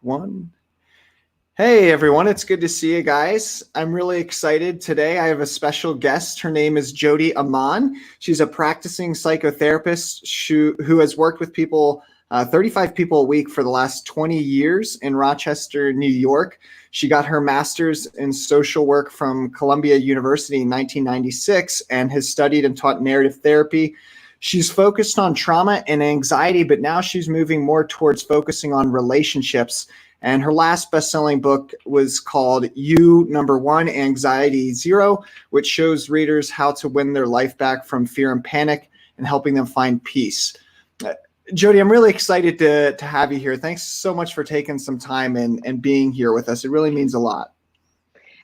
One. Hey everyone, it's good to see you guys. I'm really excited today. I have a special guest. Her name is Jody Aman. She's a practicing psychotherapist who has worked with people, 35 people a week for the last 20 years in Rochester, New York. She got her master's in social work from Columbia University in 1996 and has studied and taught narrative therapy. She's focused on trauma and anxiety, but now she's moving more towards focusing on relationships. And her last best-selling book was called You Number One, Anxiety Zero, which shows readers how to win their life back from fear and panic and helping them find peace. Jody, I'm really excited to have you here. Thanks so much for taking some time and being here with us. It really means a lot.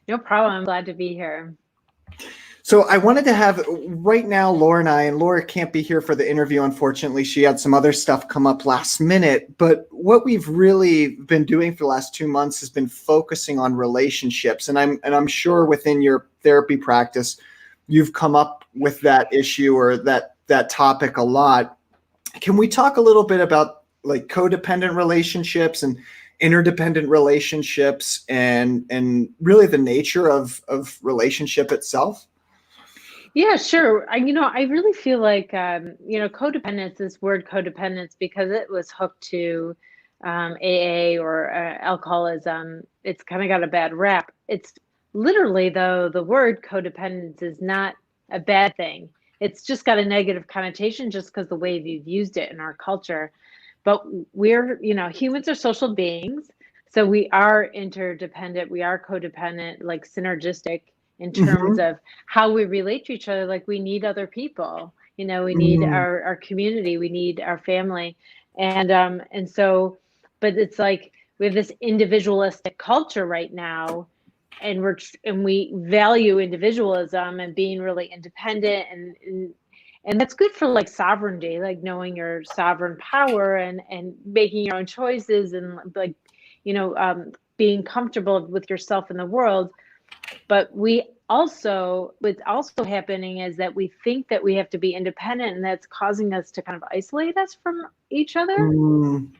No problem. I'm glad to be here. So I wanted to have right now, Laura can't be here for the interview. Unfortunately, she had some other stuff come up last minute. But what we've really been doing for the last 2 months has been focusing on relationships. And I'm sure within your therapy practice, you've come up with that issue or that topic a lot. Can we talk a little bit about like codependent relationships and interdependent relationships and really the nature of relationship itself? Yeah, sure. I really feel like, codependence, this word codependence, because it was hooked to AA or alcoholism, it's kind of got a bad rap. It's literally, though, the word codependence is not a bad thing. It's just got a negative connotation just because the way we've used it in our culture. But humans are social beings. So we are interdependent. We are codependent, like synergistic in terms of how we relate to each other. Like we need other people, we need our community, we need our family. And so, but it's like we have this individualistic culture right now, and we value individualism and being really independent, and that's good for like sovereignty, like knowing your sovereign power and making your own choices and like, being comfortable with yourself in the world. But what's also happening is that we think that we have to be independent, and that's causing us to kind of isolate us from each other and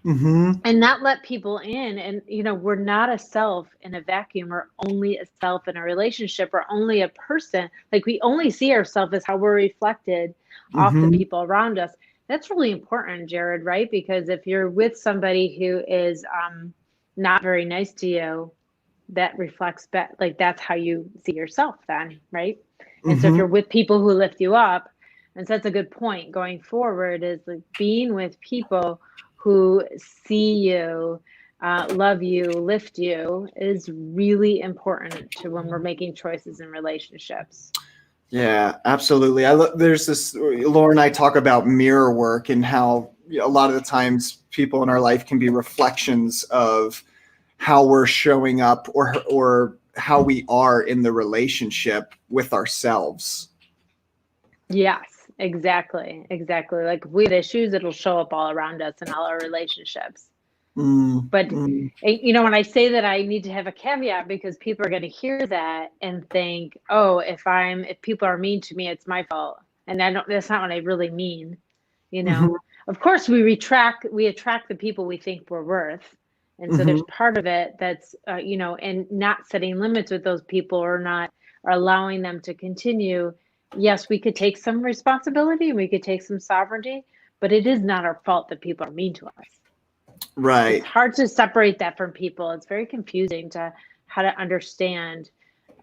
not let people in. And, we're not a self in a vacuum. We're only a self in a relationship. We're only a person. Like we only see ourselves as how we're reflected off the people around us. That's really important, Jared, right? Because if you're with somebody who is not very nice to you, that reflects back, like that's how you see yourself then, right? And so if you're with people who lift you up, and so that's a good point going forward, is like being with people who see you, love you, lift you is really important to when we're making choices in relationships. Yeah, absolutely. There's this, Laura and I talk about mirror work and how a lot of the times people in our life can be reflections of how we're showing up or how we are in the relationship with ourselves. Yes, exactly. Like if we have issues, it'll show up all around us in all our relationships. But when I say that, I need to have a caveat, because people are going to hear that and think, oh, if people are mean to me, it's my fault. And that's not what I really mean. Of course we attract the people we think we're worth. And so there's part of it that's, and not setting limits with those people or allowing them to continue. Yes, we could take some responsibility and we could take some sovereignty, but it is not our fault that people are mean to us. Right. It's hard to separate that from people. It's very confusing to how to understand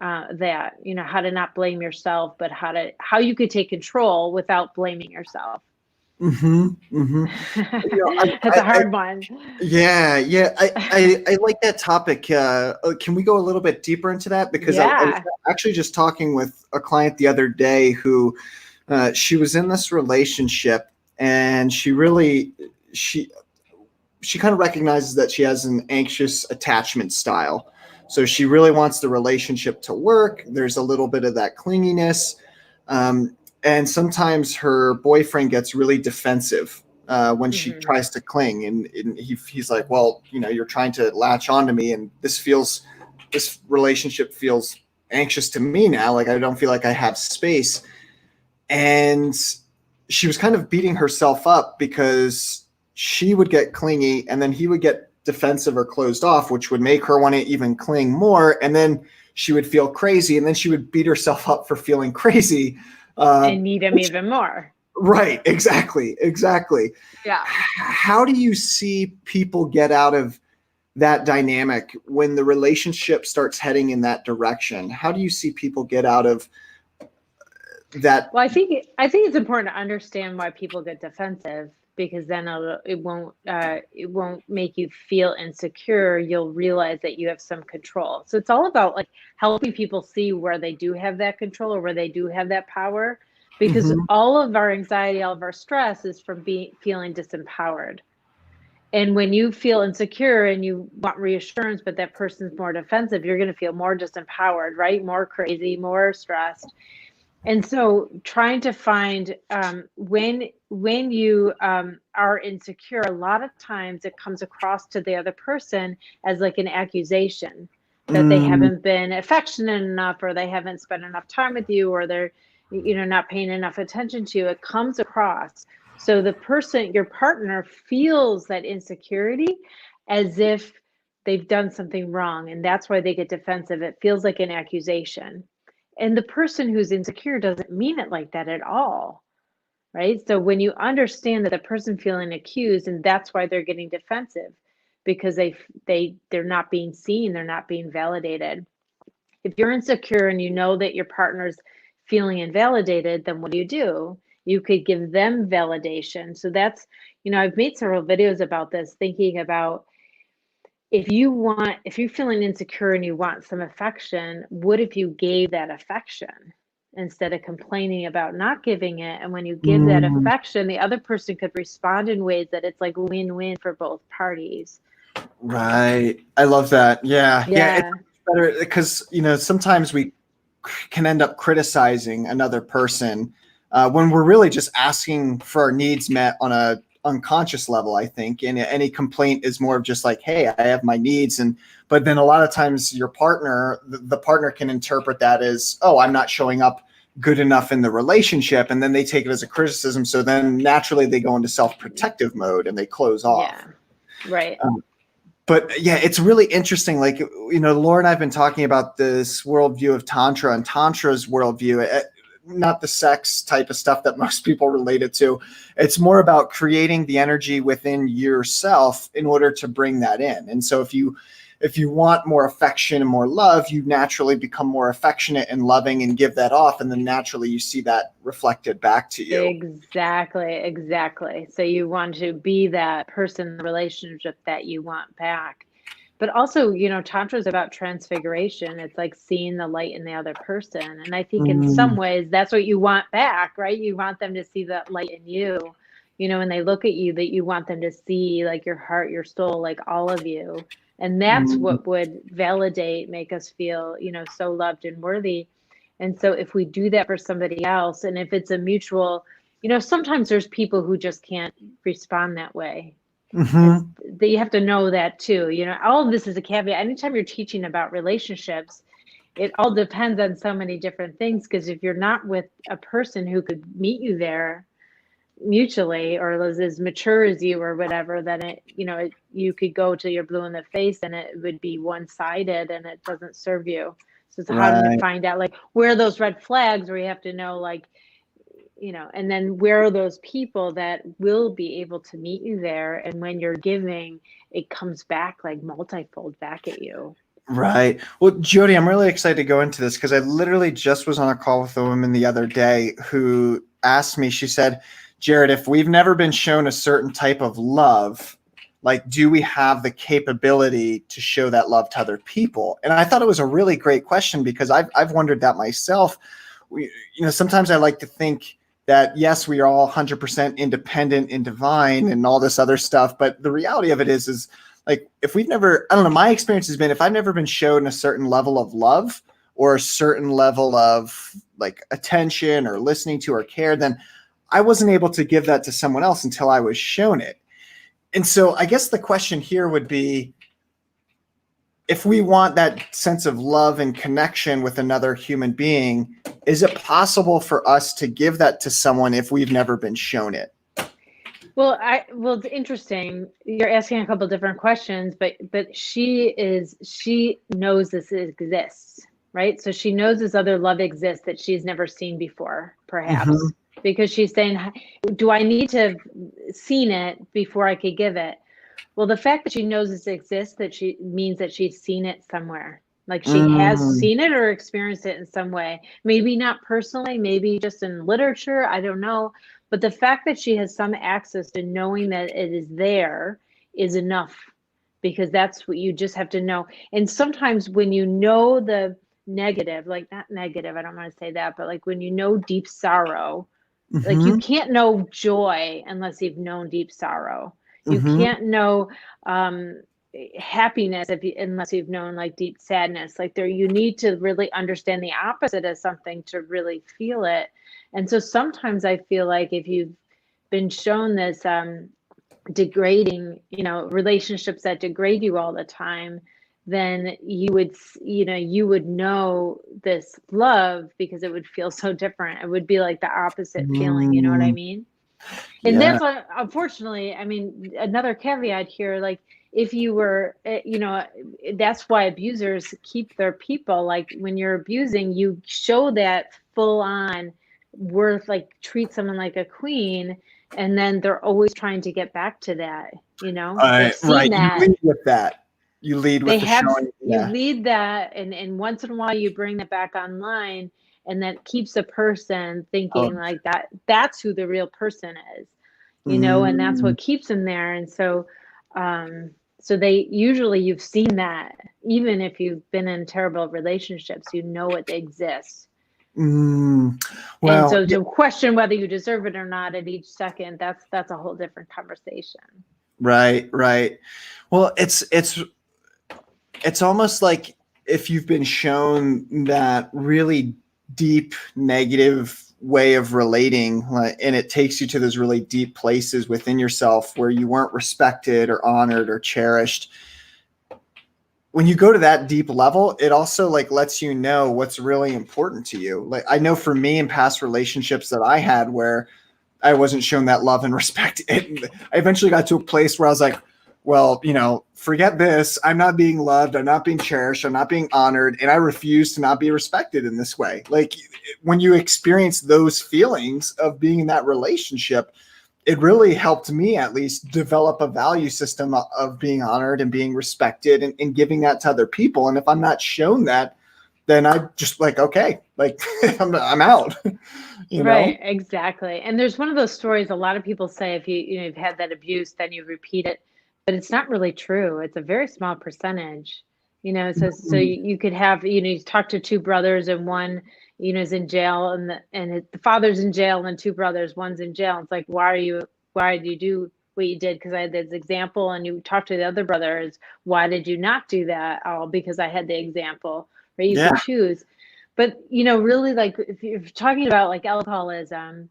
that, how to not blame yourself, but how you could take control without blaming yourself. That's a hard one. Yeah. I like that topic. Can we go a little bit deeper into that? Because I was actually just talking with a client the other day who she was in this relationship, and she kind of recognizes that she has an anxious attachment style. So she really wants the relationship to work. There's a little bit of that clinginess. And sometimes her boyfriend gets really defensive when she tries to cling. And he's like, well, you're trying to latch onto me, and this relationship feels anxious to me now. Like I don't feel like I have space. And she was kind of beating herself up because she would get clingy and then he would get defensive or closed off, which would make her want to even cling more. And then she would feel crazy, and then she would beat herself up for feeling crazy. And need him even more. Right. Exactly. Yeah. How do you see people get out of that dynamic when the relationship starts heading in that direction? How do you see people get out of that? Well, I think it's important to understand why people get defensive, because then it won't make you feel insecure. You'll realize that you have some control. So it's all about like helping people see where they do have that control or where they do have that power, because all of our anxiety, all of our stress is from feeling disempowered. And when you feel insecure and you want reassurance, but that person's more defensive, you're going to feel more disempowered, right? More crazy, more stressed. And so trying to find when you are insecure, a lot of times it comes across to the other person as like an accusation that they haven't been affectionate enough, or they haven't spent enough time with you, or they're not paying enough attention to you. It comes across. So the person, your partner, feels that insecurity as if they've done something wrong, and that's why they get defensive. It feels like an accusation. And the person who's insecure doesn't mean it like that at all, right? So when you understand that the person feeling accused, and that's why they're getting defensive, because they're not being seen, they're not being validated. If you're insecure and you know that your partner's feeling invalidated, then what do? You could give them validation. So that's, I've made several videos about this, thinking about if you're feeling insecure and you want some affection, what if you gave that affection instead of complaining about not giving it? And when you give that affection, the other person could respond in ways that it's like win-win for both parties. Right. I love that. Yeah. Yeah. It's better because, sometimes we can end up criticizing another person when we're really just asking for our needs met on a unconscious level, I think. And any complaint is more of just like, hey, I have my needs. But then a lot of times your partner, the partner can interpret that as, oh, I'm not showing up good enough in the relationship. And then they take it as a criticism. So then naturally they go into self-protective mode and they close off. Yeah. Right. But yeah, it's really interesting. Like, Laura and I have been talking about this worldview of Tantra, and Tantra's worldview, not the sex type of stuff that most people relate it to. It's more about creating the energy within yourself in order to bring that in. And so if you want more affection and more love, you naturally become more affectionate and loving and give that off. And then naturally you see that reflected back to you. Exactly. So you want to be that person in the relationship that you want back. But also, Tantra is about transfiguration. It's like seeing the light in the other person. And I think in some ways that's what you want back, right? You want them to see that light in you, when they look at you, that you want them to see like your heart, your soul, like all of you. And that's what would validate, make us feel, so loved and worthy. And so if we do that for somebody else, and if it's a mutual, sometimes there's people who just can't respond that way. You have to know that too. All of this is a caveat. Anytime you're teaching about relationships, it all depends on so many different things. Because if you're not with a person who could meet you there mutually, or is as mature as you or whatever, then you could go till you're blue in the face and it would be one-sided and it doesn't serve you. So it's hard to find out like where are those red flags, where you have to know like, and then where are those people that will be able to meet you there, and when you're giving, it comes back like multifold back at you. Right. Well, Jody, I'm really excited to go into this because I literally just was on a call with a woman the other day who asked me, she said, Jared, if we've never been shown a certain type of love, like, do we have the capability to show that love to other people? And I thought it was a really great question because I've wondered that myself. Sometimes I like to think that, yes, we are all 100% independent and divine and all this other stuff. But the reality of it is like, if we've never, I don't know, my experience has been, if I've never been shown a certain level of love or a certain level of like attention or listening to or care, then I wasn't able to give that to someone else until I was shown it. And so I guess the question here would be, if we want that sense of love and connection with another human being, is it possible for us to give that to someone if we've never been shown it? Well, it's interesting. You're asking a couple different questions, but she knows this exists, right? So she knows this other love exists that she's never seen before, Mm-hmm. perhaps, because she's saying, "Do I need to have seen it before I could give it?" Well, the fact that she knows this exists, that she means that she's seen it somewhere. Like she has Mm, seen it or experienced it in some way. Maybe not personally, maybe just in literature, I don't know. But the fact that she has some access to knowing that it is there is enough, because that's what you just have to know. And sometimes when you know the negative, like not negative, I don't want to say that, but like when you know deep sorrow, like you mm-hmm. can't know joy unless you've known deep sorrow. You Mm-hmm. can't know um happiness unless you've known like deep sadness. Like there, you need to really understand the opposite of something to really feel it. And so sometimes I feel like if you've been shown this degrading, relationships that degrade you all the time, then you would know this love because it would feel so different. It would be like the opposite feeling, you know what I Mm, mean? And yeah. that's what, unfortunately, I mean, another caveat here, like if you were, that's why abusers keep their people. Like when you're abusing, you show that full on worth, like treat someone like a queen, and then they're always trying to get back to that. They've seen Right. You that. lead with that. You lead They with the have, showing. you Yeah. lead that, and once in a while you bring that back online, and that keeps a person Oh, thinking like that's who the real person is, and that's mm, what keeps them there. And so they usually, you've seen that, even if you've been in terrible relationships, it exists. mm. And Well, so yeah, to question whether you deserve it or not at each second, that's a whole different conversation. right, right. Well, it's almost like if you've been shown that really deep negative way of relating, and it takes you to those really deep places within yourself where you weren't respected or honored or cherished. When you go to that deep level, it also like lets you know what's really important to you. Like I know for me in past relationships that I had where I wasn't shown that love and respect, I eventually got to a place where I was like, well, forget this. I'm not being loved. I'm not being cherished. I'm not being honored. And I refuse to not be respected in this way. Like when you experience those feelings of being in that relationship, it really helped me at least develop a value system of being honored and being respected, and giving that to other people. And if I'm not shown that, then I just like, okay, like I'm out, you know? Right, exactly. And there's one of those stories a lot of people say, if you've had that abuse, then you repeat it, but it's not really true. It's a very small percentage. So you could have, you talk to two brothers, and one, is in jail, and the father's in jail, and two brothers, one's in jail. It's like, why did you do what you did? Because I had this example. And you talk to the other brothers, why did you not do that? Oh, because I had the example. Right? You Yeah. could choose. But, really, like if you're talking about like alcoholism,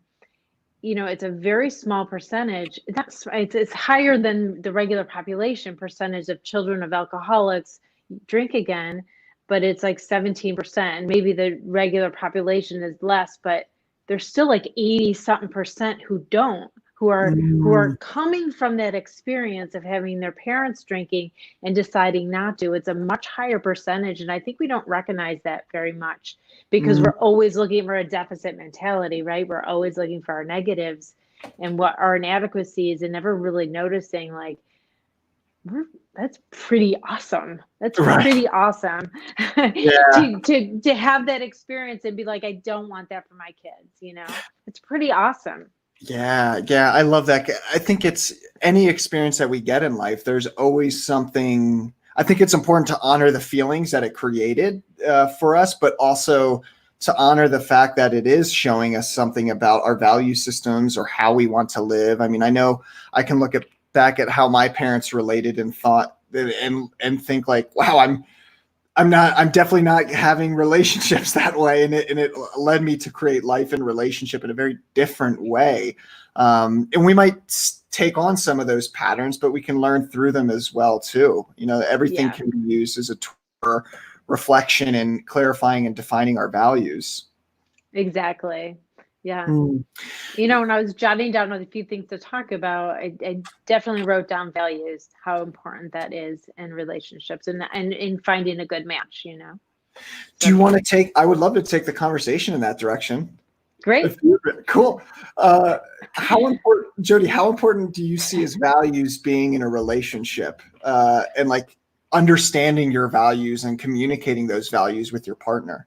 it's a very small percentage. It's higher than the regular population percentage of children of alcoholics drink again, but it's like 17%. And maybe the regular population is less, but there's still like 80 something percent who don't, who are Mm, coming from that experience of having their parents drinking and deciding not to. It's a much higher percentage. And I think we don't recognize that very much, because mm, we're always looking for a deficit mentality, right? We're always looking for our negatives and what our inadequacies, and never really noticing like, that's pretty awesome. That's right. pretty awesome Yeah. to have that experience and be like, I don't want that for my kids. It's pretty awesome. Yeah. Yeah. I love that. I think it's any experience that we get in life, there's always something. I think it's important to honor the feelings that it created for us, but also to honor the fact that it is showing us something about our value systems or how we want to live. I mean, I know I can look back at how my parents related and thought and think like, wow, I'm definitely not having relationships that way. And it led me to create life and relationship in a very different way. And we might take on some of those patterns, but we can learn through them as well too. Everything Yeah, can be used as a tool for reflection and clarifying and defining our values. exactly. Yeah. Mm. When I was jotting down a few things to talk about, I definitely wrote down values, how important that is in relationships and in finding a good match. Do you So want to I would love to take the conversation in that direction. great. Cool. How important, Jody, how important do you see as values being in a relationship, and like understanding your values and communicating those values with your partner?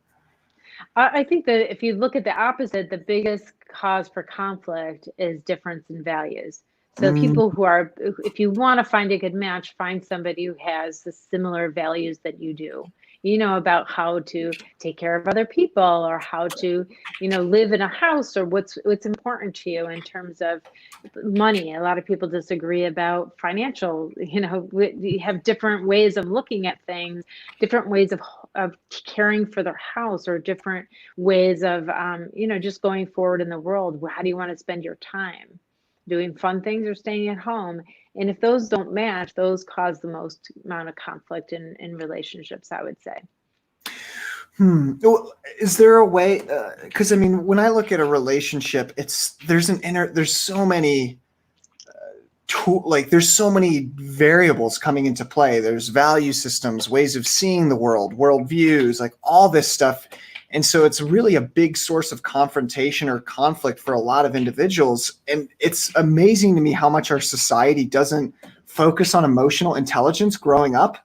I think that if you look at the opposite, the biggest cause for conflict is difference in values. So Mm, if you want to find a good match, find somebody who has the similar values that you do. About how to take care of other people, or how to, live in a house, or what's important to you in terms of money. A lot of people disagree about financial. We have different ways of looking at things, different ways of caring for their house, or different ways of just going forward in the world. How do you want to spend your time? Doing fun things or staying at home? And if those don't match, those cause the most amount of conflict in relationships, I would say. Well, is there a way? Because I mean, when I look at a relationship, there's so many there's so many variables coming into play. There's value systems, ways of seeing the world, worldviews, like all this stuff. And so it's really a big source of confrontation or conflict for a lot of individuals. And it's amazing to me how much our society doesn't focus on emotional intelligence growing up.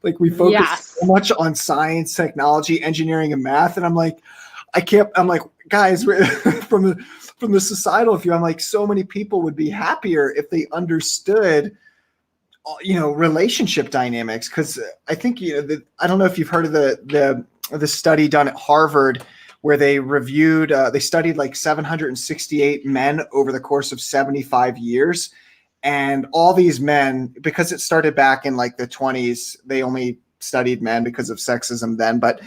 Like we focus so Yes. much on science, technology, engineering, and math. And I'm like, guys, from the societal view, I'm like, so many people would be happier if they understood, relationship dynamics. Because I think, I don't know if you've heard of the study done at Harvard where they studied like 768 men over the course of 75 years. And all these men, because it started back in like the 20s, they only studied men because of sexism then, but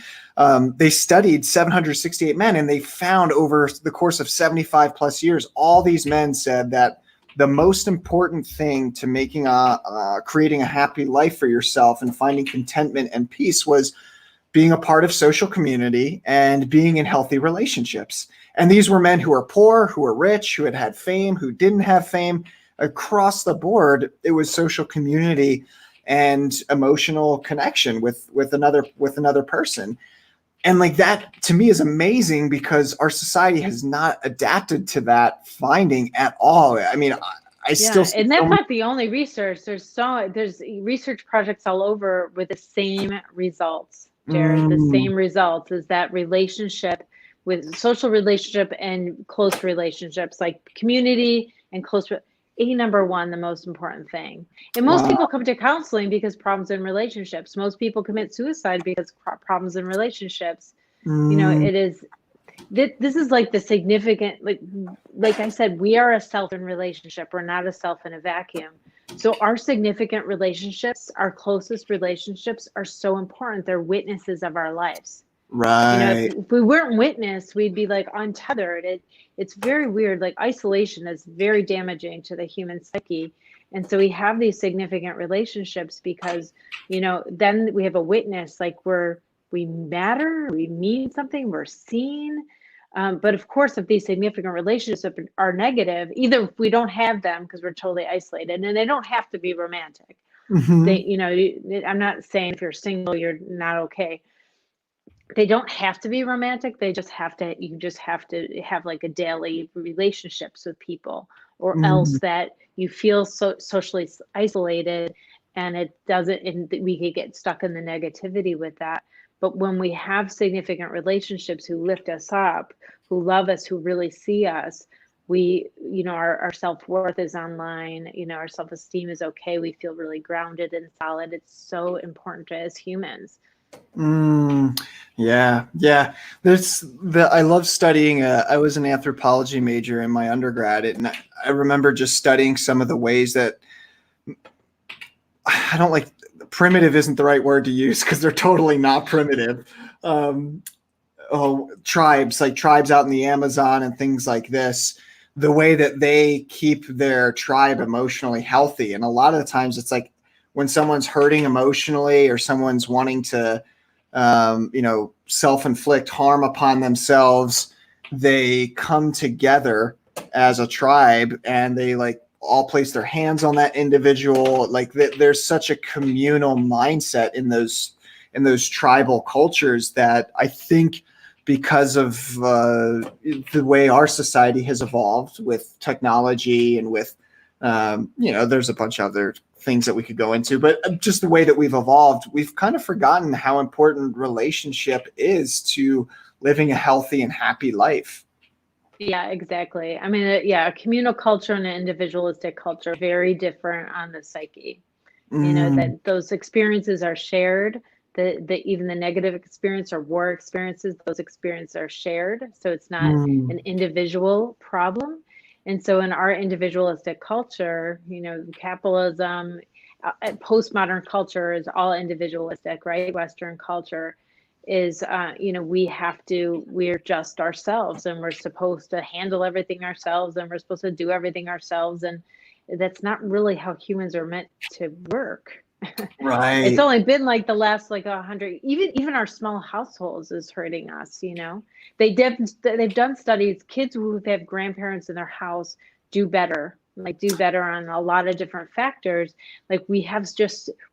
they studied 768 men, and they found over the course of 75 plus years, all these men said that the most important thing to creating a happy life for yourself and finding contentment and peace was being a part of social community and being in healthy relationships. And these were men who were poor, who were rich, who had fame, who didn't have fame. Across the board, it was social community and emotional connection with another person. And like that to me is amazing, because our society has not adapted to that finding at all. I mean, I still Yeah, see and so that's many. not the only research. There's research projects all over with the same results, Jared. The Mm, same results is that relationship with social relationship and close relationships, like community and number one, the most important thing. And most wow. people come to counseling because problems in relationships. Most people commit suicide because problems in relationships. Mm, It is this is like the significant, like I said, we are a self in relationship. We're not a self in a vacuum. So our significant relationships, our closest relationships, are so important. They're witnesses of our lives. right. If we weren't witnessed, we'd be like untethered. It's very weird. Like isolation is very damaging to the human psyche. And so we have these significant relationships because, then we have a witness, like we matter, we mean something, we're seen. But of course, if these significant relationships are negative, either we don't have them because we're totally isolated, and they don't have to be romantic. Hmm. I'm not saying if you're single, you're not okay. They don't have to be romantic. You just have to have like a daily relationships with people, or else Hmm. that you feel so socially isolated, and we could get stuck in the negativity with that. But when we have significant relationships who lift us up, who love us, who really see us, our self-worth is online, our self-esteem is okay. We feel really grounded and solid. It's so important as humans. Mm, yeah, yeah. I love studying. I was an anthropology major in my undergrad, and I remember just studying some of the ways that I don't like. Primitive isn't the right word to use because they're totally not primitive. Um, tribes out in the Amazon and things like this, the way that they keep their tribe emotionally healthy. And a lot of the times it's like when someone's hurting emotionally or someone's wanting to, self-inflict harm upon themselves, they come together as a tribe and they like all place their hands on that individual. Like there's such a communal mindset in those tribal cultures that I think because of the way our society has evolved with technology and with there's a bunch of other things that we could go into, but just the way that we've evolved, we've kind of forgotten how important relationship is to living a healthy and happy life. Yeah, exactly. I mean, yeah, a communal culture and an individualistic culture, very different on the psyche. Mm, That those experiences are shared. The even the negative experience or war experiences, those experiences are shared. So it's not mm, an individual problem. And so in our individualistic culture, capitalism, postmodern culture is all individualistic, right? Western culture is, we're just ourselves and we're supposed to handle everything ourselves and we're supposed to do everything ourselves. And that's not really how humans are meant to work. It's right. only been like the last like 100, even our small households is hurting us. They've done studies, kids who have grandparents in their house do better on a lot of different factors. Like we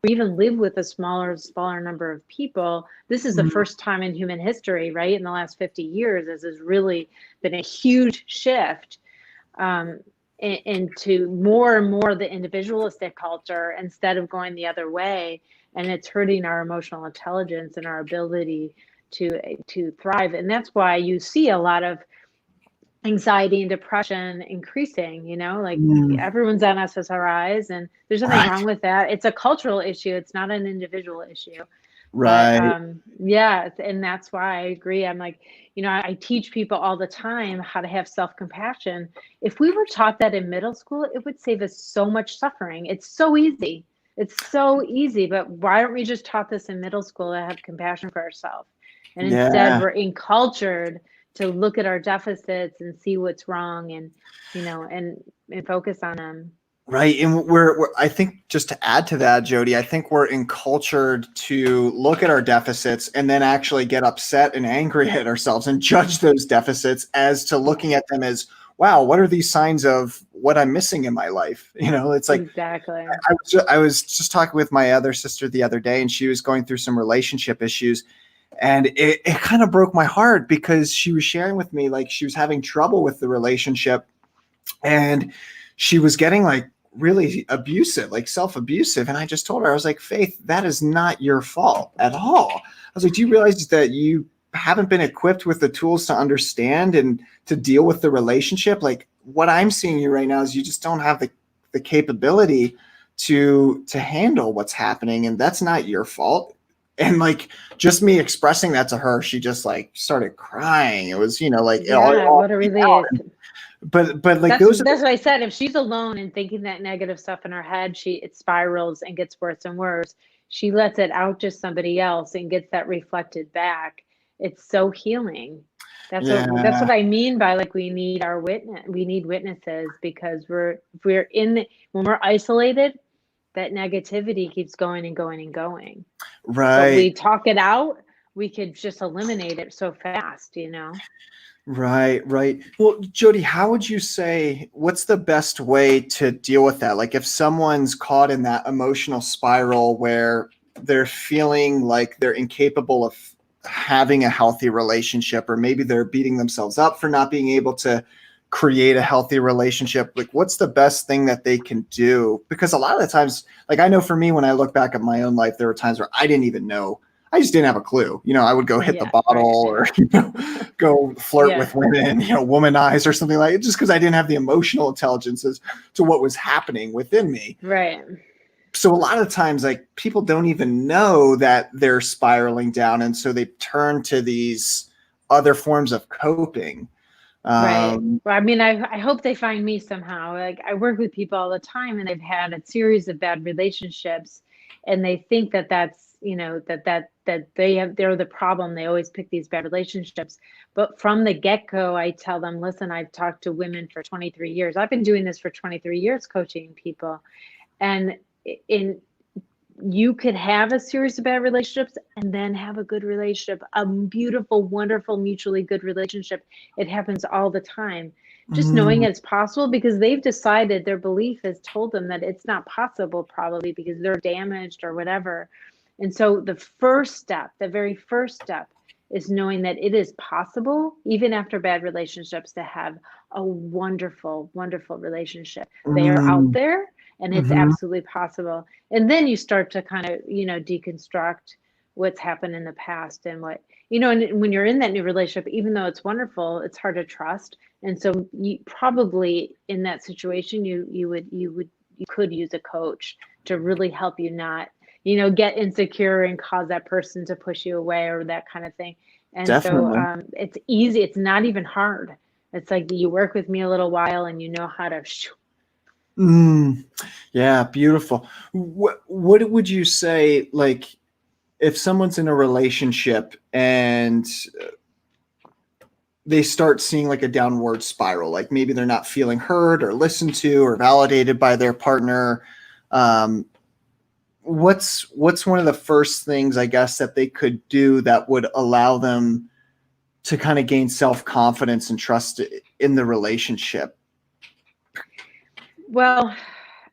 even live with a smaller number of people. This is the Mm, first time in human history, right? In the last 50 years, this has really been a huge shift. Um, into more and more the individualistic culture instead of going the other way, and it's hurting our emotional intelligence and our ability to thrive. And that's why you see a lot of anxiety and depression increasing. Like mm, everyone's on SSRIs, and there's nothing right. wrong with that. It's a cultural issue, it's not an individual issue. But Right. yeah, and that's why I agree. I'm like, I teach people all the time how to have self-compassion. If we were taught that in middle school, it would save us so much suffering. It's so easy. It's so easy, but why aren't we just taught this in middle school, to have compassion for ourselves? And instead Yeah. we're encultured to look at our deficits and see what's wrong, and and focus on them. Right. And we're, I think just to add to that, Jody, I think we're encultured to look at our deficits and then actually get upset and angry at ourselves and judge those deficits as to Yeah, looking at them as, wow, what are these signs of what I'm missing in my life? It's like, exactly. I was just talking with my other sister the other day and she was going through some relationship issues. And it kind of broke my heart because she was sharing with me, like she was having trouble with the relationship and she was getting like really abusive, like self-abusive. And I just told her, I was like, Faith, that is not your fault at all. I was like, do you realize that you haven't been equipped with the tools to understand and to deal with the relationship? Like what I'm seeing you right now is you just don't have the capability to handle what's happening. And that's not your fault. And like just me expressing that to her, she just like started crying. It was, like it Yeah, all what a came out. relief. But like That's those are that's what I said. If she's alone and thinking that negative stuff in her head, it spirals and gets worse and worse. She lets it out to somebody else and gets that reflected back. It's so healing. That's what yeah. I mean by like we need witnesses, because if we're when we're isolated, that negativity keeps going and going and going. But Right. we talk it out, we could just eliminate it so fast. Right. Well, Jody, how would you say what's the best way to deal with that? Like if someone's caught in that emotional spiral where they're feeling like they're incapable of having a healthy relationship, or maybe they're beating themselves up for not being able to create a healthy relationship, like what's the best thing that they can do? Because a lot of the times, like I know for me, when I look back at my own life, there were times where I didn't even know. I just didn't have a clue. I would go hit the Yeah, right. bottle or, go flirt Yeah. with women, womanize or something like it, just because I didn't have the emotional intelligence as to what was happening within me. Right. So a lot of times, like people don't even know that they're spiraling down. And so they turn to these other forms of coping. Right. Um, Well, I mean, I hope they find me somehow. Like I work with people all the time and they've had a series of bad relationships, and they think that that's, that they're the problem. They always pick these bad relationships. But from the get-go, I tell them, listen, I've talked to women for 23 years. I've been doing this for 23 years, coaching people. And in you could have a series of bad relationships and then have a good relationship, a beautiful, wonderful, mutually good relationship. It happens all the time. Just knowing Mm, it's possible, because they've decided, their belief has told them that it's not possible, probably because they're damaged or whatever. And so the first step, the very first step, is knowing that it is possible, even after bad relationships, to have a wonderful, wonderful relationship. They are out mm, there, and it's mhm. absolutely possible. And then you start to kind of, deconstruct what's happened in the past, and what, and when you're in that new relationship, even though it's wonderful, it's hard to trust. And so you probably, in that situation, you could use a coach to really help you not, get insecure and cause that person to push you away, or that kind of thing. And so Definitely. it's easy. It's not even hard. It's like, you work with me a little while and you know how to Mm, yeah, beautiful. What would you say, like, if someone's in a relationship and they start seeing like a downward spiral, like maybe they're not feeling heard or listened to or validated by their partner, um, what's one of the first things, I guess, that they could do that would allow them to kind of gain self-confidence and trust in the relationship? Well,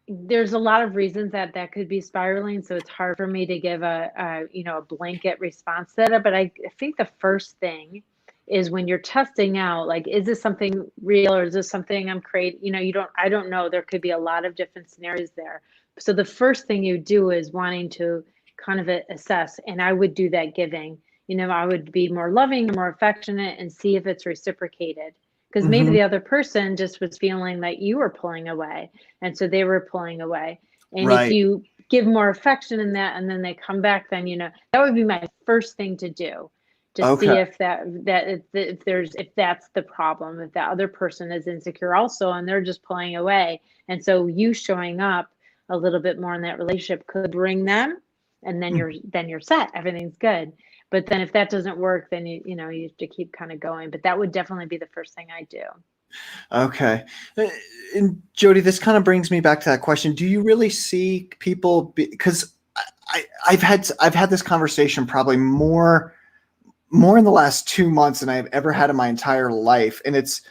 there's a lot of reasons that that could be spiraling, so it's hard for me to give a blanket response to that. But I think the first thing is, when you're testing out, like, is this something real, or is this something I'm creating? I don't know. There could be a lot of different scenarios there. So the first thing you do is wanting to kind of assess, and I would do that giving. I would be more loving and more affectionate, and see if it's reciprocated. Because maybe Mm-hmm. the other person just was feeling that you were pulling away, and so they were pulling away. And if Right. you give more affection in that, and then they come back, then, that would be my first thing to do, to Okay. see if if that's the problem, if that other person is insecure also, and they're just pulling away. And so you showing up a little bit more in that relationship could bring them, and then you're set. Everything's good. But then if that doesn't work, then you have to keep kind of going. But that would definitely be the first thing I do. Okay. And Jody, this kind of brings me back to that question. Do you really see people, because I've had this conversation probably more in the last 2 months than I've ever had in my entire life. And it's,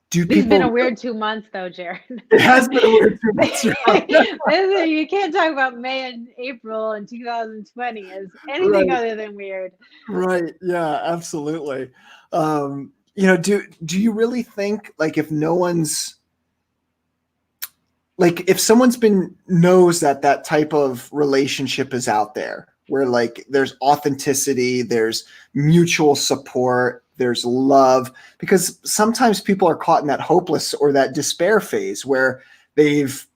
do It's been a people, weird 2 months, though, Jared. it has been a weird 2 months. You can't talk about May and April in 2020 as anything Right. other than weird. Right. Yeah, absolutely. Do you really think, like, if no one's, like, if someone's been knows that that type of relationship is out there, where like there's authenticity, there's mutual support, there's love, because sometimes people are caught in that hopeless or that despair phase where they've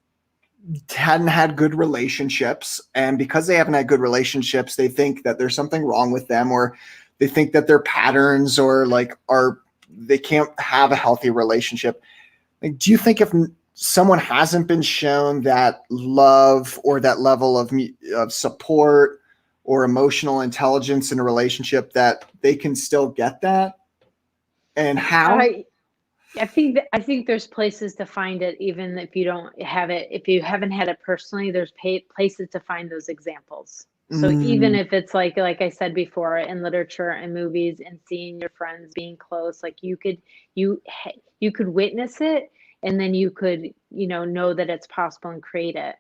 hadn't had good relationships, and because they haven't had good relationships, they think that there's something wrong with them, or they think that their patterns or like are they can't have a healthy relationship. Like, do you think if someone hasn't been shown that love or that level of support or emotional intelligence in a relationship, that they can still get that? And how? I I think there's places to find it, even if you don't have it. If you haven't had it personally, there's places to find those examples. So even Mm, if it's like I said before, in literature and movies, and seeing your friends being close, like you you could witness it, and then you could know that it's possible and create it.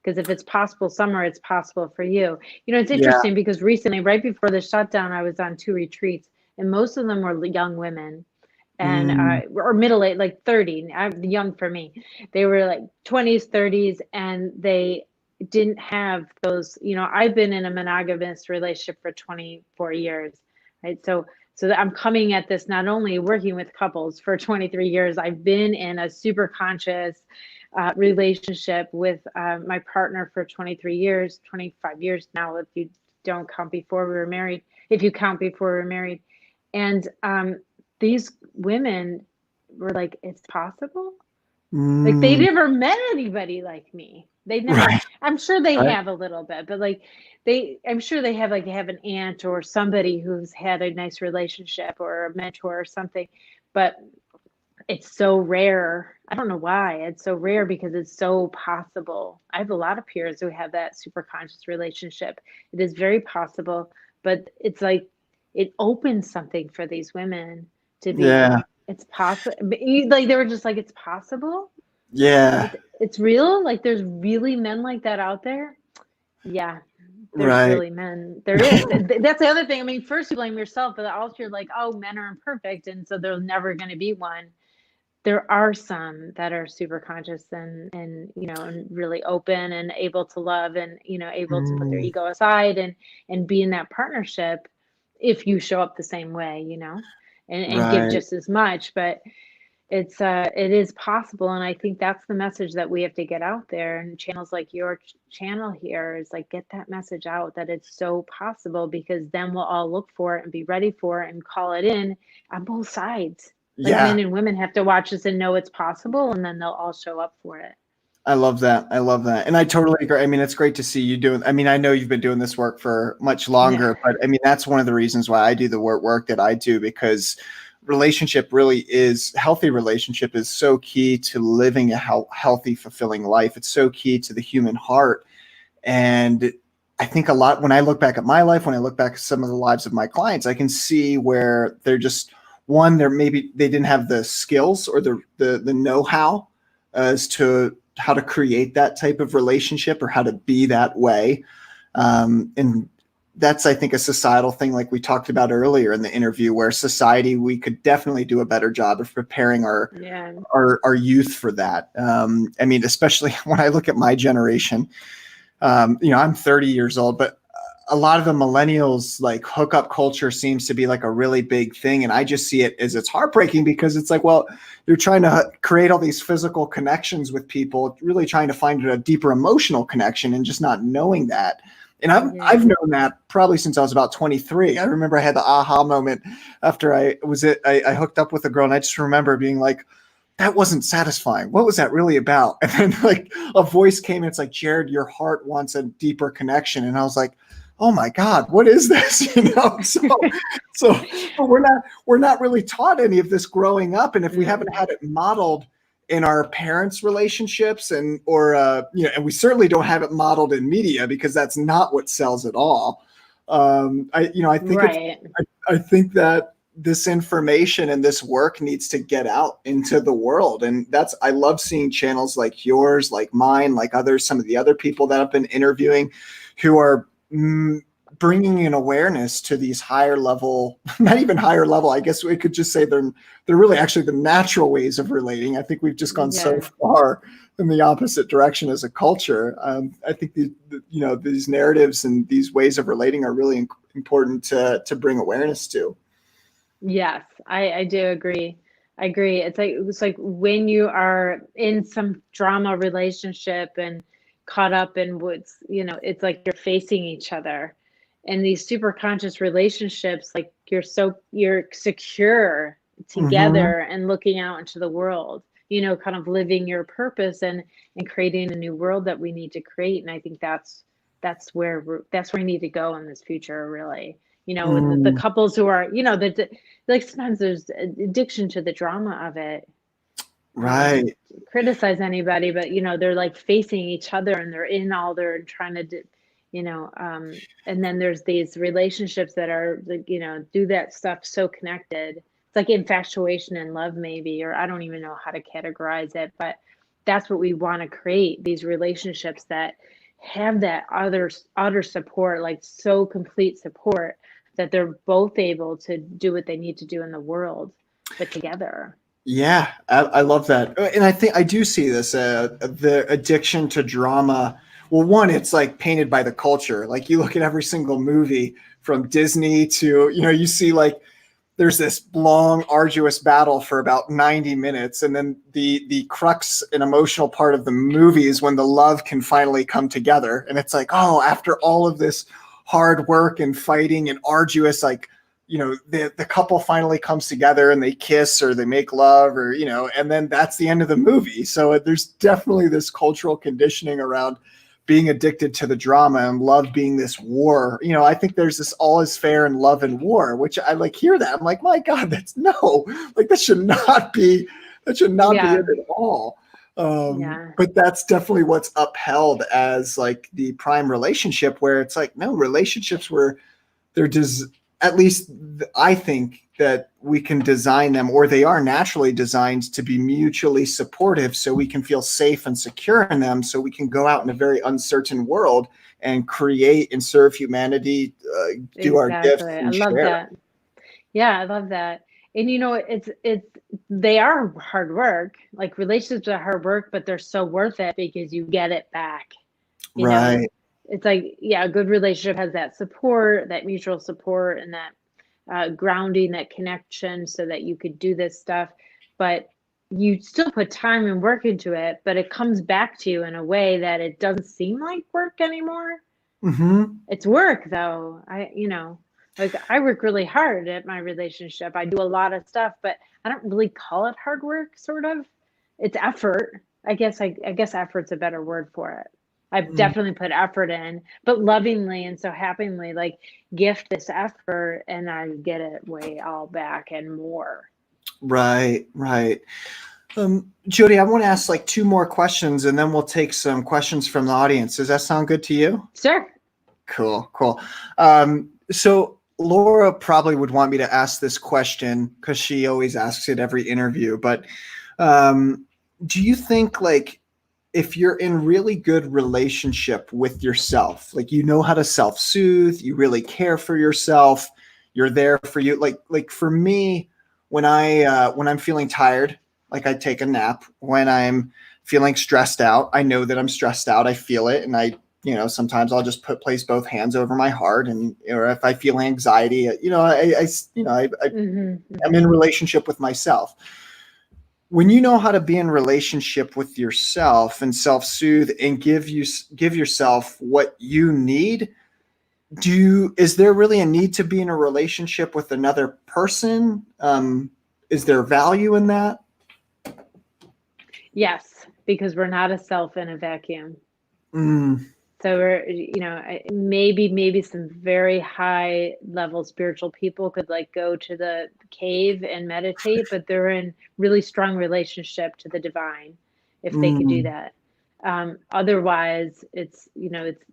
Because if it's possible somewhere, it's possible for you. It's yeah. interesting, because recently, right before the shutdown, I was on 2 retreats, and most of them were young women, and Mm, or middle age, like 30. Young for me. They were like 20s, 30s, and they didn't have those. I've been in a monogamous relationship for 24 years, right? So that I'm coming at this, not only working with couples for 23 years, I've been in a super conscious relationship with my partner for 23 years, 25 years now, if you don't count before we were married, if you count before we were married. And these women were like, it's possible. Like, they mm, never met anybody like me. They never, right. I'm sure they Right. have a little bit, but like, I'm sure they have an aunt or somebody who's had a nice relationship, or a mentor or something. But it's so rare. I don't know why it's so rare, because it's so possible. I have a lot of peers who have that super conscious relationship. It is very possible, but it's like it opens something for these women to be, Yeah. it's possible. Like they were just like, it's possible. Yeah. It's real. Like there's really men like that out there. Yeah, there's Right. really men. There is. That's the other thing. I mean, first you blame yourself, but also you're like, oh, men are imperfect, and so there's never going to be one. There are some that are super conscious and and really open and able to love, and able to put their Mm, ego aside and be in that partnership if you show up the same way, and give right. just as much. But it is possible, and I think that's the message that we have to get out there, and channels like your channel here is like, get that message out that it's so possible, because then we'll all look for it and be ready for it and call it in on both sides. Like Yeah. men and women have to watch this and know it's possible, and then they'll all show up for it. I love that. I love that. And I totally agree. I mean, it's great to see you doing, I mean, I know you've been doing this work for much Yeah. longer, but I mean, that's one of the reasons why I do the work that I do, because relationship really is healthy. Relationship is so key to living a healthy, fulfilling life. It's so key to the human heart. And I think a lot, when I look back at my life, when I look back at some of the lives of my clients, I can see where they're just one, they're maybe they didn't have the skills or the know-how as to how to create that type of relationship or how to be that way. And that's, I think, a societal thing, like we talked about earlier in the interview, where society, we could definitely do a better job of preparing Yeah. our youth for that. I mean, especially when I look at my generation, I'm 30 years old, but a lot of the millennials, like, hookup culture seems to be like a really big thing. And I just see it as, it's heartbreaking, because it's like, well, you're trying to create all these physical connections with people, really trying to find a deeper emotional connection, and just not knowing that. And I've Yeah. known that probably since I was about 23. I remember I had the aha moment after I hooked up with a girl, and I just remember being like, that wasn't satisfying. What was that really about? And then, like, a voice came, and it's like, Jared, your heart wants a deeper connection. And I was like, oh my God, what is this? So but we're not really taught any of this growing up. And if we haven't had it modeled in our parents' relationships, and and we certainly don't have it modeled in media, because that's not what sells at all. I think Right. I think that this information and this work needs to get out into the world. And I love seeing channels like yours, like mine, like others, some of the other people that I've been interviewing, who are bringing in awareness to these higher level, not even higher level, I guess we could just say they're really actually the natural ways of relating. I think we've just gone so Yeah. far in the opposite direction as a culture. I think these narratives and these ways of relating are really important to bring awareness to. Yes, I do agree. I agree. It's like when you are in some drama relationship and caught up in it's like you're facing each other. And these super conscious relationships, like you're secure Mm-hmm. together and looking out into the world, kind of living your purpose and creating a new world that we need to create. And I think that's where we need to go in this future, really. With the Mm, couples who are, like sometimes there's addiction to the drama of it. I don't want right. to criticize anybody, but they're like facing each other and they're in all there and trying to do, and then there's these relationships that are like, do that stuff so connected. It's like infatuation and love, maybe, or I don't even know how to categorize it, but that's what we want to create, these relationships that have that utter support, like so complete support that they're both able to do what they need to do in the world, but together. Yeah, I love that. And I think I do see this, the addiction to drama. Well, one, it's like painted by the culture. Like, you look at every single movie from Disney to, you see, like, there's this long, arduous battle for about 90 minutes. And then the crux and emotional part of the movie is when the love can finally come together. And it's like, oh, after all of this hard work and fighting and arduous, like, the couple finally comes together and they kiss or they make love, or, and then that's the end of the movie. So there's definitely this cultural conditioning around being addicted to the drama and love being this war. I think there's this all is fair in love and war, which I like hear that. I'm like, my God, that's no, like, that should not be That should not be Yeah. it at all. Yeah. But that's definitely what's upheld as like the prime relationship, where it's like, no, relationships where they're just, at least I think that we can design them, or they are naturally designed to be mutually supportive, so we can feel safe and secure in them, so we can go out in a very uncertain world and create and serve humanity, do our gifts Exactly. I and love share. that. Yeah, I love that. And it's they are hard work. Like relationships are hard work, but they're so worth it because you get it back. You know, Right. it's like, yeah, a good relationship has that support, that mutual support, and that grounding, that connection, so that you could do this stuff. But you still put time and work into it, but it comes back to you in a way that it doesn't seem like work anymore. Hmm. It's work though. Like I work really hard at my relationship. I do a lot of stuff, but I don't really call it hard work, sort of. It's effort. I guess effort's a better word for it. I've definitely put effort in, but lovingly and so happily, like gift this effort and I get it way all back and more. Right, right. Jody, I want to ask like two more questions, and then we'll take some questions from the audience. Does that sound good to you? Sure. Cool, cool. So Laura probably would want me to ask this question because she always asks it every interview. But um, do you think like if you're in really good relationship with yourself, like you know how to self-soothe, you really care for yourself, you're there for you. Like for me, when I'm feeling tired, like I take a nap. When I'm feeling stressed out, I know that I'm stressed out. I feel it, and sometimes I'll just place both hands over my heart, and or if I feel anxiety, Hmm. I'm in relationship with myself. When you know how to be in relationship with yourself and self-soothe and give yourself what you need, is there really a need to be in a relationship with another person? Is there value in that? Yes, because we're not a self in a vacuum. Mm, So maybe some very high level spiritual people could like go to the cave and meditate, but they're in really strong relationship to the divine if they could do mm, that. Otherwise, it's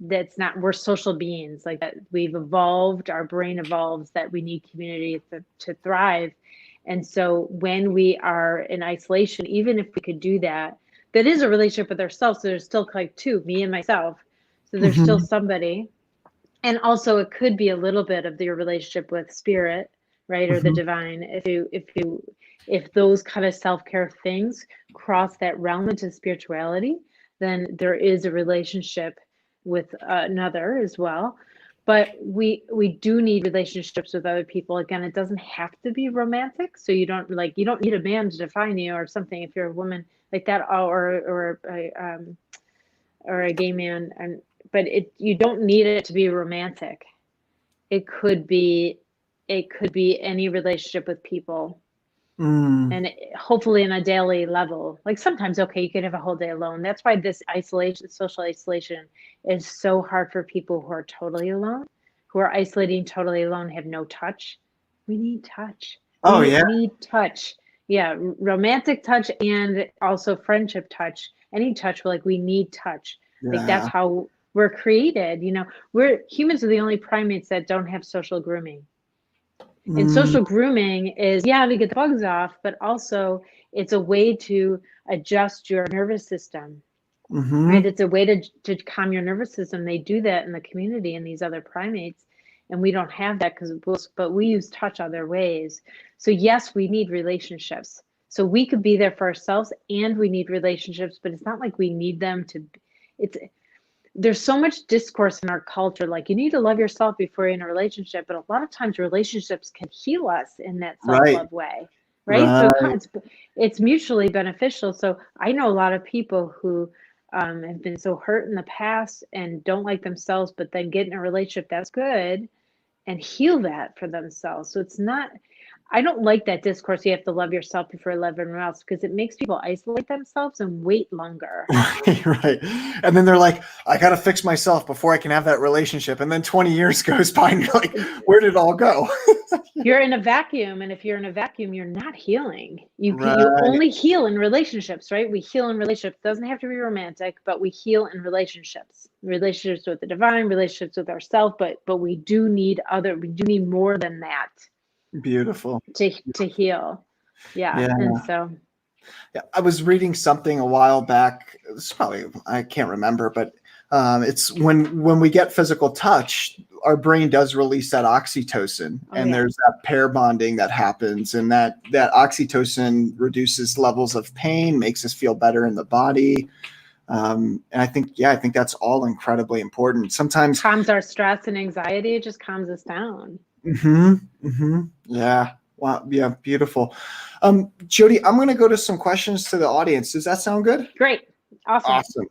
that's not, we're social beings like that. We've evolved, our brain evolves that we need community to thrive. And so when we are in isolation, even if we could do that, that is a relationship with ourselves. So there's still like two, me and myself, so there's still mhm, somebody. And also it could be a little bit of your relationship with spirit, right? Or the mhm, divine. If those kind of self-care things cross that realm into spirituality, then there is a relationship with another as well. But we do need relationships with other people. Again, it doesn't have to be romantic. So you don't need a man to define you or something if you're a woman like that, or a gay man. And but it you don't need it to be romantic. it could be it could be any relationship with people, mm, and hopefully in a daily level. Like sometimes, okay, you could have a whole day alone. That's why this isolation, social isolation, is so hard for people who are totally alone, who are isolating totally alone, have no touch. We need touch. oh We yeah, need touch. Yeah, romantic touch and also friendship touch. Any touch, like we need touch. Like that's yeah, how we're created. We're humans are the only primates that don't have social grooming. And mm, social grooming is, yeah, to get the bugs off, but also it's a way to adjust your nervous system, right? mhm, It's a way to calm your nervous system. They do that in the community and these other primates. And we don't have that but we use touch other ways. So yes, we need relationships. So we could be there for ourselves and we need relationships, but it's not like we need them to, it's, there's so much discourse in our culture like you need to love yourself before you're in a relationship, but a lot of times relationships can heal us in that right, self-love way, right? So right, it's mutually beneficial. So I know a lot of people who have been so hurt in the past and don't like themselves, but then get in a relationship that's good and heal that for themselves. So it's not, I don't like that discourse. You have to love yourself before you love everyone else, because it makes people isolate themselves and wait longer. Right, right. And then they're like, I got to fix myself before I can have that relationship. And then 20 years goes by and you're like, where did it all go? You're in a vacuum, and if you're in a vacuum, you're not healing. You Right. only heal in relationships, right? We heal in relationships. It doesn't have to be romantic, but we heal in relationships. Relationships with the divine, relationships with ourselves, but we do need more than that Beautiful. to heal. Yeah. Yeah. And so Yeah, I was reading something a while back. It's probably, I can't remember, but it's when we get physical touch, our brain does release that oxytocin, oh and yeah. there's that pair bonding that happens, and that oxytocin reduces levels of pain, makes us feel better in the body. And I think that's all incredibly important. Sometimes, Calms our stress and anxiety. It just calms us down. yeah, wow, yeah, beautiful. Jody, I'm going to go to some questions to the audience. Does that sound good? Great. Awesome. Awesome.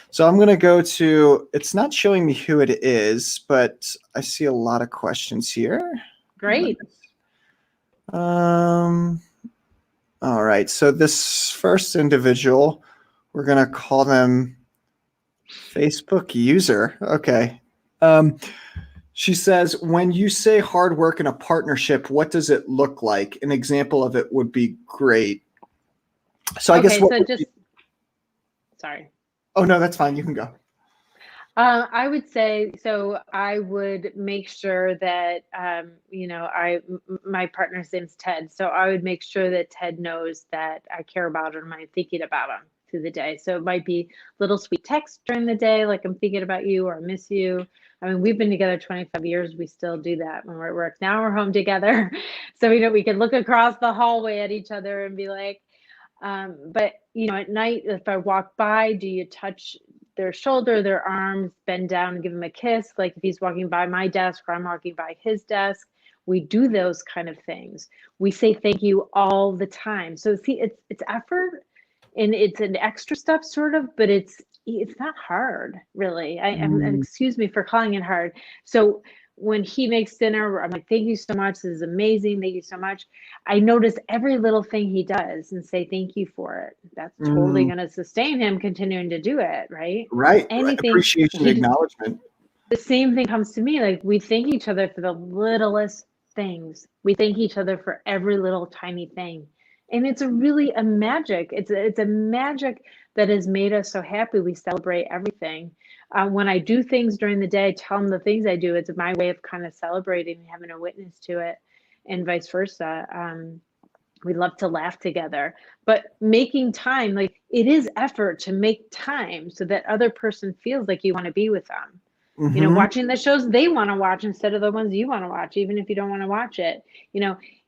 So I'm going to go to, it's not showing me who it is, but I see a lot of questions here. Great. All right. So this first individual, we're going to call them Facebook user. Okay. She says, when you say hard work in a partnership, what does it look like? An example of it would be great. So I guess sorry. Oh, no, that's fine. You can go. I would say, so I would make sure that, my partner's name's Ted. So I would make sure that Ted knows that I care about him. I'm thinking about him through the day. So it might be little sweet texts during the day, like I'm thinking about you or I miss you. I mean, we've been together 25 years. We still do that when we're at work. Now we're home together. So, we can look across the hallway at each other and be like, but at night, if I walk by, do you touch their shoulder, their arms, bend down and give him a kiss? Like if he's walking by my desk or I'm walking by his desk, we do those kind of things. We say thank you all the time. So see, it's effort and it's an extra step sort of, but it's not hard really. And excuse me for calling it hard. So when he makes dinner, I'm like, thank you so much. This is amazing. Thank you so much. I notice every little thing he does and say thank you for it. That's totally going to sustain him continuing to do it, right? Right. Anything Appreciation and acknowledgement. the same thing comes to me. Like we thank each other for the littlest things. We thank each other for every little tiny thing. And it's a magic. It's a magic that has made us so happy. We celebrate everything. When I do things during the day, I tell them the things I do. It's my way of kind of celebrating and having a witness to it, and vice versa. We love to laugh together, but making time, like it is effort to make time so that other person feels like you want to be with them. Watching the shows they want to watch instead of the ones you want to watch, even if you don't want to watch it.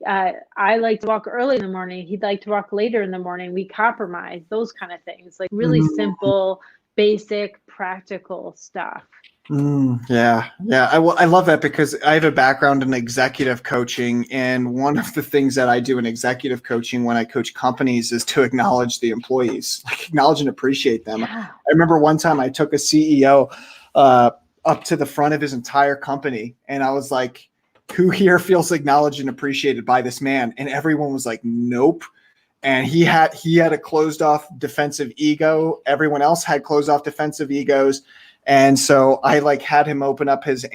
I like to walk early in the morning. He'd like to walk later in the morning. We compromise, those kind of things, like really simple, basic, practical stuff. Yeah. I love that because I have a background in executive coaching. And one of the things that I do in executive coaching when I coach companies is to acknowledge the employees, like acknowledge and appreciate them. Yeah. I remember one time I took a CEO up to the front of his entire company. And I was like, who here feels acknowledged and appreciated by this man? And everyone was like, nope. And he had a closed off defensive ego. Everyone else had closed off defensive egos. And so I had him open up his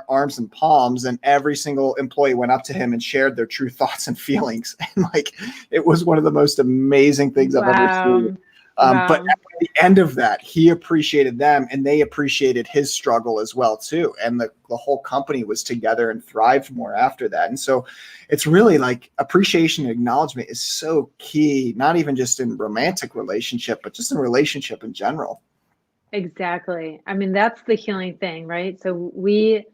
arms and palms, and every single employee went up to him and shared their true thoughts and feelings. And it was one of the most amazing things I've ever seen. But at the end of that, he appreciated them and they appreciated his struggle as well too. And the whole company was together and thrived more after that. And so it's really like appreciation and acknowledgement is so key, not even just in romantic relationship, but just in relationship in general. Exactly. I mean, that's the healing thing, right? So we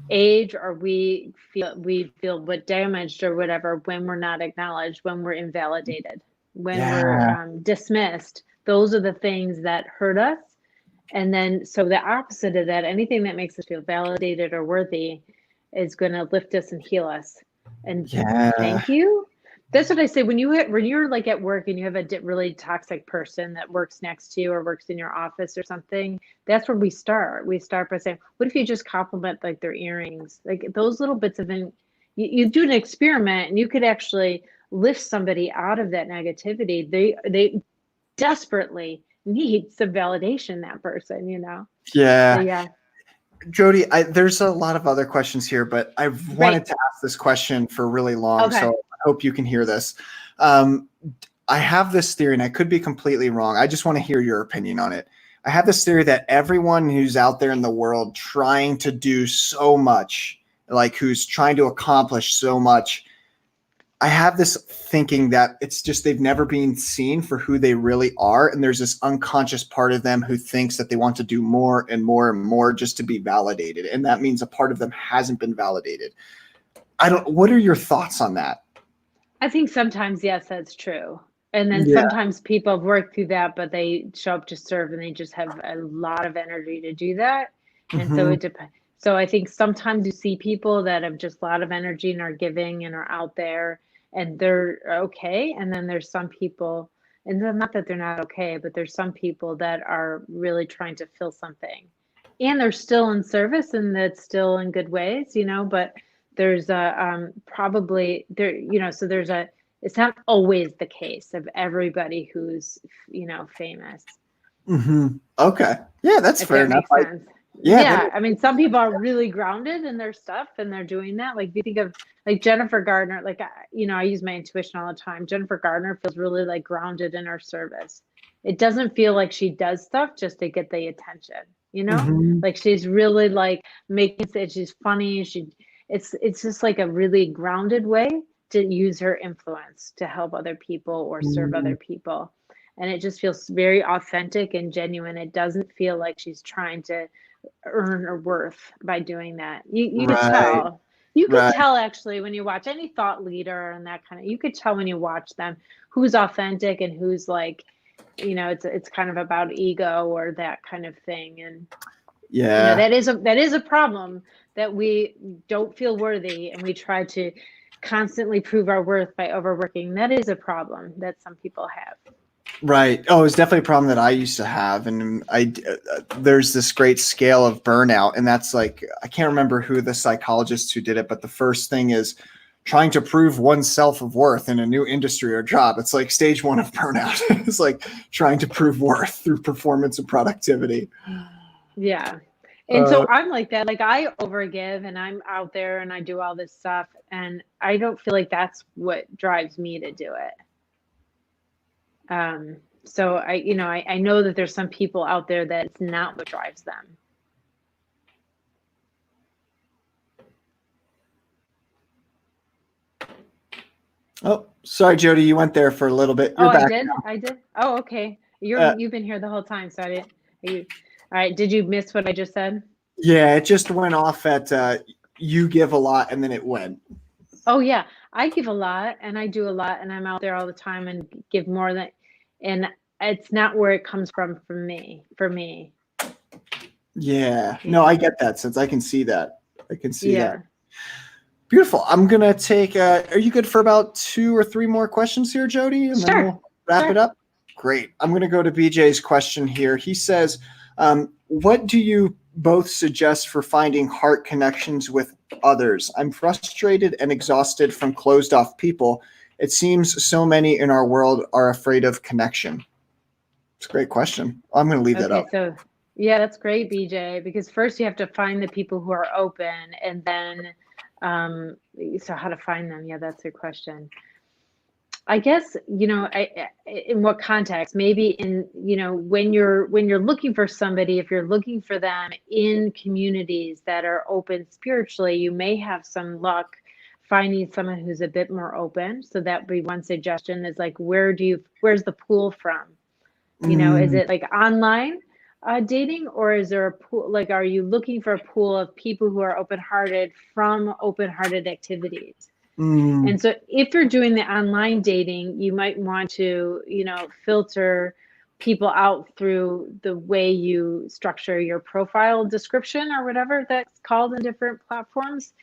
age or we feel what damaged or whatever when we're not acknowledged, when we're invalidated, when we're dismissed. Those are the things that hurt us. And then, so the opposite of that, anything that makes us feel validated or worthy is going to lift us and heal us. And thank you. That's what I say when you're like at work and you have a really toxic person that works next to you or works in your office or something. That's where we start. We start by saying, "What if you just compliment like their earrings, like those little bits of you do an experiment and you could actually lift somebody out of that negativity. They desperately need some validation, that person, you know? So Yeah. yeah. Jody, there's a lot of other questions here, but I've Right. wanted to ask this question for really long, Okay. so I hope you can hear this. Um, I have this theory, and I could be completely wrong. I just want to hear your opinion on it. I have this theory that everyone who's out there in the world trying to do so much, like who's trying to accomplish so much, I have this thinking that it's just they've never been seen for who they really are. And there's this unconscious part of them who thinks that they want to do more and more and more just to be validated. And that means a part of them hasn't been validated. What are your thoughts on that? I think sometimes, yes, that's true. And then Yeah. sometimes people have worked through that, but they show up to serve and they just have a lot of energy to do that. And so Mm-hmm. it depends. So I think sometimes you see people that have just a lot of energy and are giving and are out there and they're okay. And then there's some people, and not that they're not okay, but there's some people that are really trying to fill something. And they're still in service and that's still in good ways, you know, but there's a probably there, you know, so there's a, it's not always the case of everybody who's, you know, famous, Mm-hmm. Okay. Yeah, that's if fair that enough. makes sense. Yeah, that Yeah, makes I mean, some people are really grounded in their stuff and they're doing that. Like if you think of like Jennifer Gardner, like you know, I use my intuition all the time. Jennifer Gardner feels really like grounded in her service. It doesn't feel like she does stuff just to get the attention, you know? Mm-hmm. Like she's really like making it, she's funny, it's just like a really grounded way to use her influence to help other people or serve other people. And it just feels very authentic and genuine. It doesn't feel like she's trying to earn her worth by doing that. You could Right. tell. You could Right. tell actually when you watch any thought leader and that kind of, you could tell when you watch them who's authentic and who's like, you know, it's kind of about ego or that kind of thing. And you know, Yeah. that is a problem, that we don't feel worthy and we try to constantly prove our worth by overworking. That is a problem that some people have. Right. Oh, it's definitely a problem that I used to have, and there's this great scale of burnout, and that's like I can't remember who the psychologist who did it, but the first thing is trying to prove oneself of worth in a new industry or job. It's like stage one of burnout. It's like trying to prove worth through performance and productivity. Yeah. And Uh, so I'm like that. Like I overgive and I'm out there and I do all this stuff. And I don't feel like that's what drives me to do it. So you know, I know that there's some people out there that it's not what drives them. oh, sorry, Jody, you went there for a little bit. Oh, You're I back did. now. I did. Oh, okay. Uh, You've been here the whole time. So I didn't. You, all right. Did you miss what I just said? yeah, it just went off at you give a lot, and then it went. Oh yeah, I give a lot and I do a lot and I'm out there all the time and give more than, and it's not where it comes from for me. Yeah. No, Yeah. I get that since I can see that. I can see that. Yeah. Beautiful. I'm gonna take. Are you good for about 2 or 3 more questions here, Jody, and then Sure. we'll wrap it Sure. up? Great. I'm gonna go to BJ's question here. He says, "What do you both suggest for finding heart connections with others? I'm frustrated and exhausted from closed-off people. It seems so many in our world are afraid of connection." It's a great question. I'm gonna leave that Okay, up. so yeah, that's great, BJ, because first you have to find the people who are open and then um so how to find them? Yeah, that's your question. I guess, you know, in what context? Maybe in, you know, when you're looking for somebody, if you're looking for them in communities that are open spiritually, you may have some luck finding someone who's a bit more open. So that would be one suggestion is like, where's the pool from? You know, is Mm, it like online dating, or is there a pool? Like, are you looking for a pool of people who are open-hearted from open-hearted activities? mm, And so if you're doing the online dating, you might want to, you know, filter people out through the way you structure your profile description or whatever that's called in different platforms.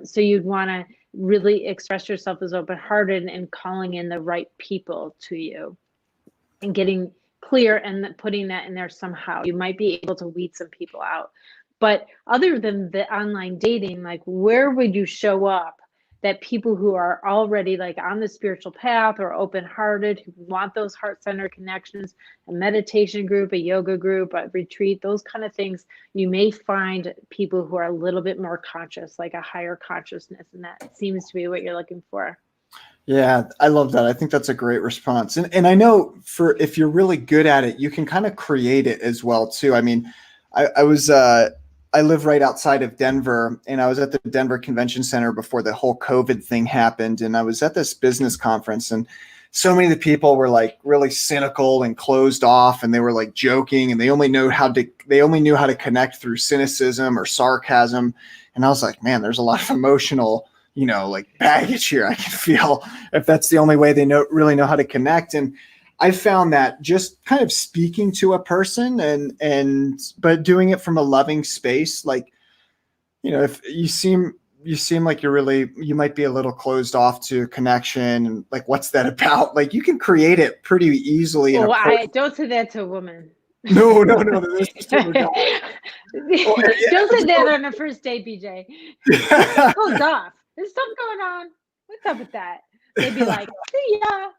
So you'd want to really express yourself as open-hearted and calling in the right people to you and getting clear and putting that in there somehow. You might be able to weed some people out. But other than the online dating, like where would you show up that people who are already like on the spiritual path or open-hearted, who want those heart-centered connections, a meditation group, a yoga group, a retreat, those kind of things, you may find people who are a little bit more conscious, like a higher consciousness, and that seems to be what you're looking for. Yeah, I love that. I think that's a great response. And I know for if you're really good at it, you can kind of create it as well too. I mean, I live right outside of Denver, and I was at the Denver Convention Center before the whole COVID thing happened, and I was at this business conference, and so many of the people were like really cynical and closed off, and they were like joking, and they only knew how to connect through cynicism or sarcasm. And I was like, man, there's a lot of emotional, like baggage here. I can feel if that's the only way they really know how to connect. And I found that just kind of speaking to a person but doing it from a loving space, like, if you seem like you might be a little closed off to connection, and like, what's that about? Like, you can create it pretty easily. Don't say that to a woman. No. This is to a guy. Don't say that on a first date, BJ. Closed off. There's something going on. What's up with that? They'd be like, see ya.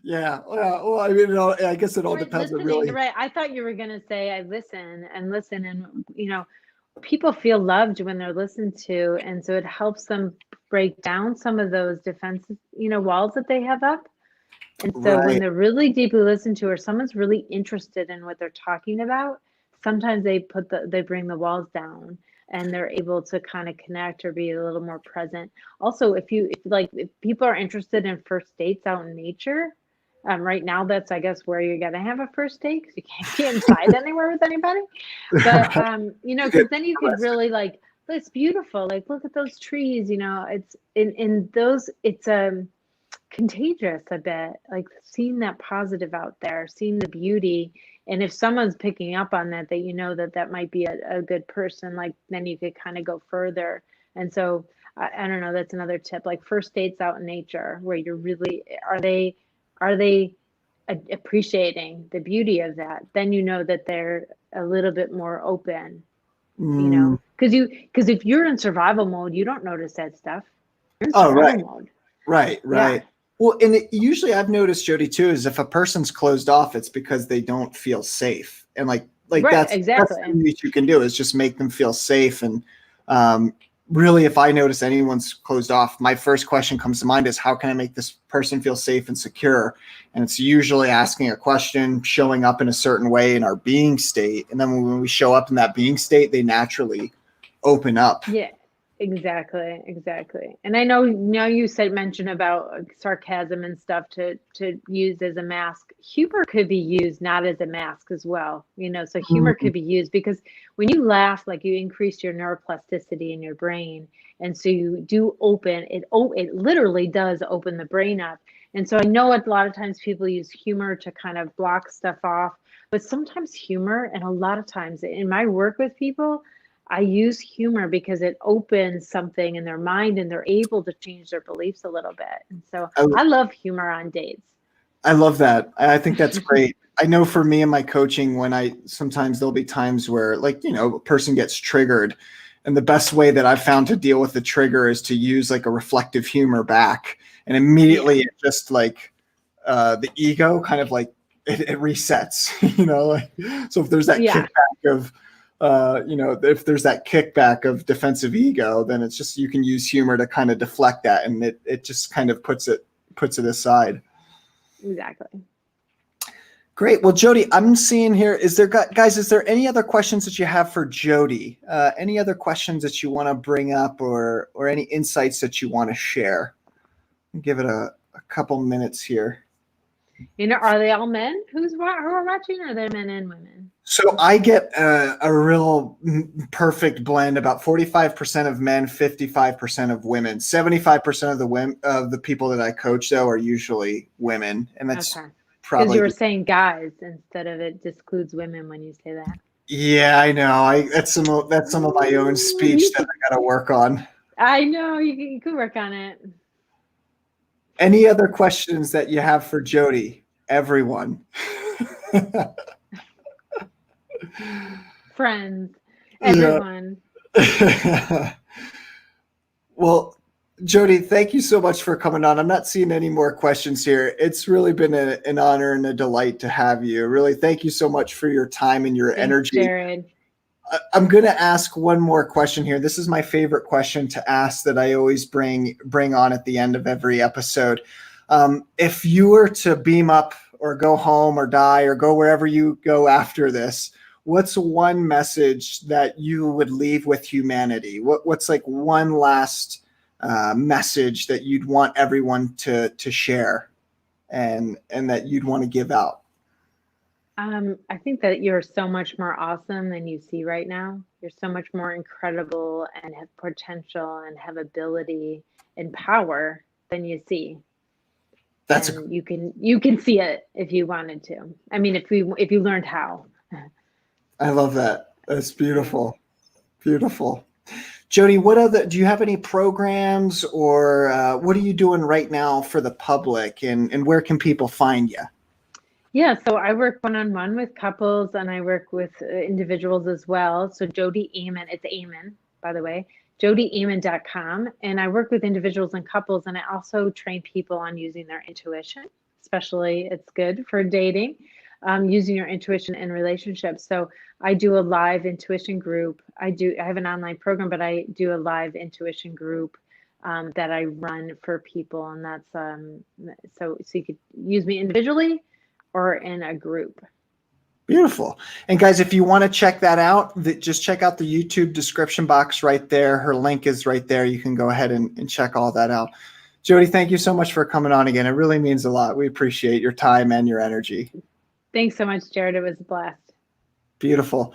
Yeah. Well, I mean, I guess it all depends on really. Right. I thought you were going to say, I listen, and, people feel loved when they're listened to. And so it helps them break down some of those defensive, walls that they have up. And so when they're really deeply listened to, or someone's really interested in what they're talking about, sometimes they bring the walls down, and they're able to kind of connect or be a little more present. Also, if people are interested in first dates out in nature, right now that's, I guess, where you're gonna have a first date, because you can't get inside anywhere with anybody. But because then you could really it's beautiful. Like, look at those trees. It's in those. It's contagious a bit. Like, seeing that positive out there, seeing the beauty. And if someone's picking up on that, that might be a good person, like, then you could kind of go further. And so I don't know, that's another tip, like first dates out in nature, where you're really, are they appreciating the beauty of that? Then that they're a little bit more open, because if you're in survival mode, you don't notice that stuff. You're in survival mode. Right. Yeah. Well, and usually I've noticed, Jody, too, is if a person's closed off, it's because they don't feel safe. And like that's exactly that's the least you can do, is just make them feel safe. And really, if I notice anyone's closed off, my first question comes to mind is, how can I make this person feel safe and secure? And it's usually asking a question, showing up in a certain way in our being state. And then when we show up in that being state, they naturally open up. Yeah. Exactly. And I know now you mentioned about sarcasm and stuff to use as a mask. Humor could be used not as a mask as well, so humor could be used, because when you laugh, like, you increase your neuroplasticity in your brain. And so you do open it. It literally does open the brain up. And so I know a lot of times people use humor to kind of block stuff off, but sometimes humor, and a lot of times in my work with people, I use humor because it opens something in their mind, and they're able to change their beliefs a little bit. And so I love humor on dates. I love that. I think that's great. I know for me in my coaching, sometimes there'll be times where, like, a person gets triggered, and the best way that I've found to deal with the trigger is to use like a reflective humor back. And immediately it just like the ego kind of like it resets, so if there's that kickback of, if there's that kickback of defensive ego, then it's just, you can use humor to kind of deflect that, and it just kind of puts it aside. Exactly. Great. Well, Jody, I'm seeing here, is there any other questions that you have for Jody? Any other questions that you want to bring up, or any insights that you want to share? Give it a couple minutes here. Are they all men who are watching, or are they men and women? So I get a real perfect blend, about 45% of men, 55% of women. 75% of the people that I coach, though, are usually women. And that's probably because you were saying guys instead of it discludes women when you say that. Yeah, I know. That's some of my own speech that I got to work on. I know, you could work on it. Any other questions that you have for Jody? Everyone. Friends, everyone. Well, Jody, thank you so much for coming on. I'm not seeing any more questions here. It's really been an honor and a delight to have you. Really, thank you so much for your time and your Thanks, energy. Jared. I'm going to ask one more question here. This is my favorite question to ask that I always bring on at the end of every episode. If you were to beam up or go home or die or go wherever you go after this, what's one message that you would leave with humanity? What's like one last message that you'd want everyone to share and that you'd want to give out? I think that you're so much more awesome than you see right now. You're so much more incredible and have potential and have ability and power than you see. That's And you can see it if you wanted to. I mean, if you learned how. I love that. That's beautiful. Beautiful. Jody, do you have any programs or what are you doing right now for the public and where can people find you? Yeah, so I work one-on-one with couples and I work with individuals as well. So Jody Amen, it's Amen, by the way, jodyamen.com. And I work with individuals and couples, and I also train people on using their intuition, especially it's good for dating, using your intuition in relationships. So I do a live intuition group. I have an online program, but I do a live intuition group that I run for people. And that's so you could use me individually or in a group. Beautiful. And guys, if you want to check that out, just check out the YouTube description box right there. Her link is right there. You can go ahead and check all that out. Jody, thank you so much for coming on again. It really means a lot. We appreciate your time and your energy. Thanks so much, Jared. It was a blast. Beautiful.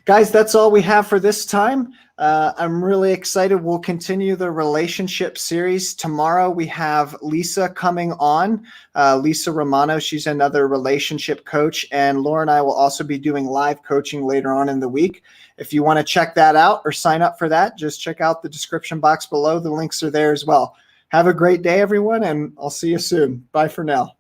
Guys, that's all we have for this time. I'm really excited. We'll continue the relationship series. Tomorrow we have Lisa coming on, Lisa Romano. She's another relationship coach. And Laura and I will also be doing live coaching later on in the week. If you want to check that out or sign up for that, just check out the description box below. The links are there as well. Have a great day, everyone, and I'll see you soon. Bye for now.